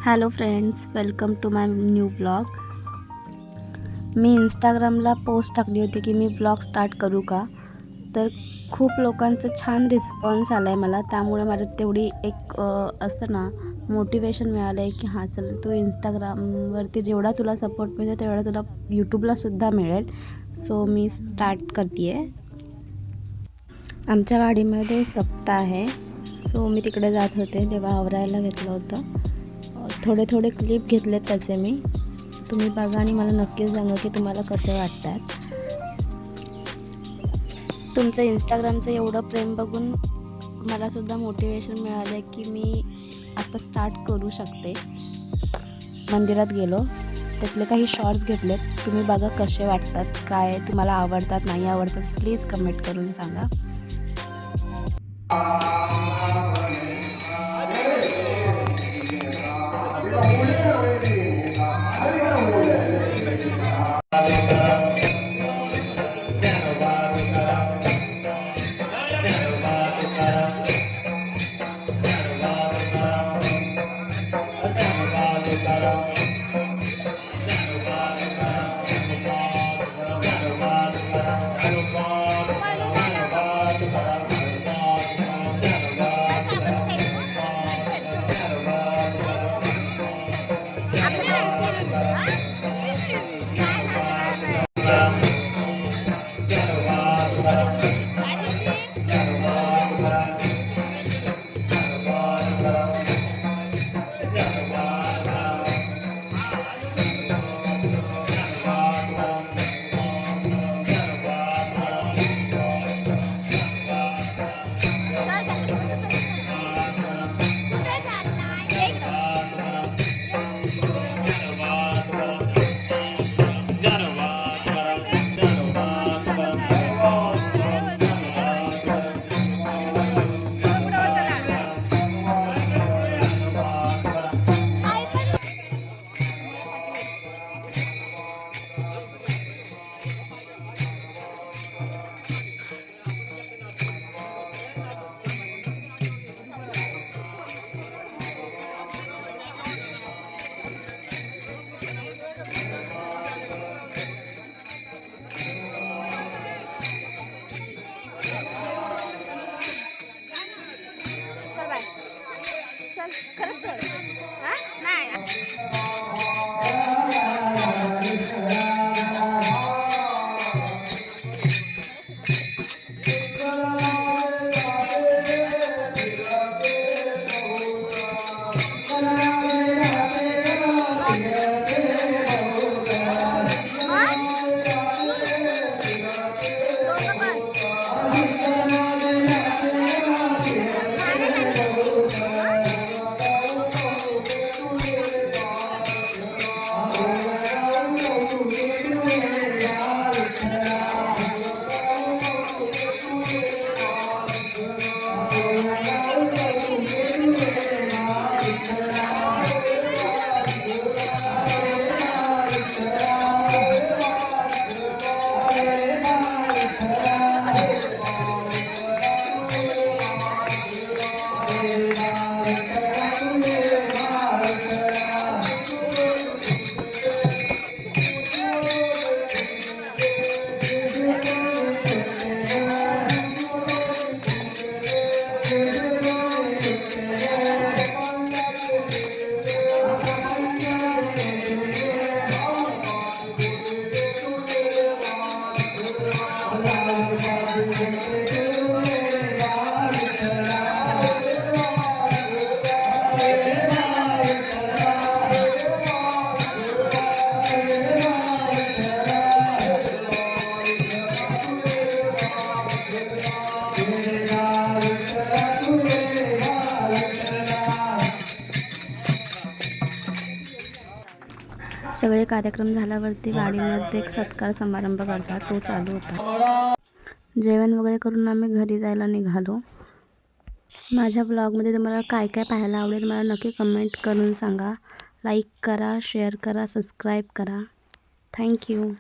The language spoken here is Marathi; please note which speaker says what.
Speaker 1: Hello friends, welcome to my new vlog. मी इंस्टाग्रामला पोस्ट टाकली होती की मी व्लॉग स्टार्ट करू का, तर खूप लोकांचं छान रिस्पॉन्स आला आहे मला। त्यामुळे मला तेवढी एक असतं ना मोटिवेशन मिळालं आहे की हां चल, तू इंस्टाग्रामवरती जेवढा तुला सपोर्ट मिळतो तेवढा तुला यूट्यूबलासुद्धा मिळेल। सो मी स्टार्ट करते आहे। आमच्या वाडीमध्ये सप्ताह आहे, सो मी तिकडे जात होते तेव्हा आवरायला घेतलं होतं। थोडे थोडे क्लिप घेतलेत त्याचे मी, तुम्ही बघा आणि मला नक्कीच सांगा की तुम्हाला कसे वाटतात। तुमचं इंस्टाग्रामचं एवढं प्रेम बघून मलासुद्धा मोटिवेशन मिळालं आहे की मी आता स्टार्ट करू शकते। मंदिरात गेलो, त्यातले काही शॉर्ट्स घेतलेत, तुम्ही बघा कसे वाटतात, काय तुम्हाला आवडतात नाही आवडतात, प्लीज कमेंट करून सांगा।
Speaker 2: खरंच चल हां नाही
Speaker 1: सगळे कार्यक्रम झाल्यावरती वाडीमध्ये एक सत्कार समारंभ करतात, तो चालू होता। जेवण वगैरे करून आम्ही घरी जायला निघालो। माझ्या ब्लॉगमध्ये तुम्हाला काय काय पाहायला आवडेल मला नक्की कमेंट करून सांगा। लाईक करा, शेअर करा, सबस्क्राईब करा। थँक्यू।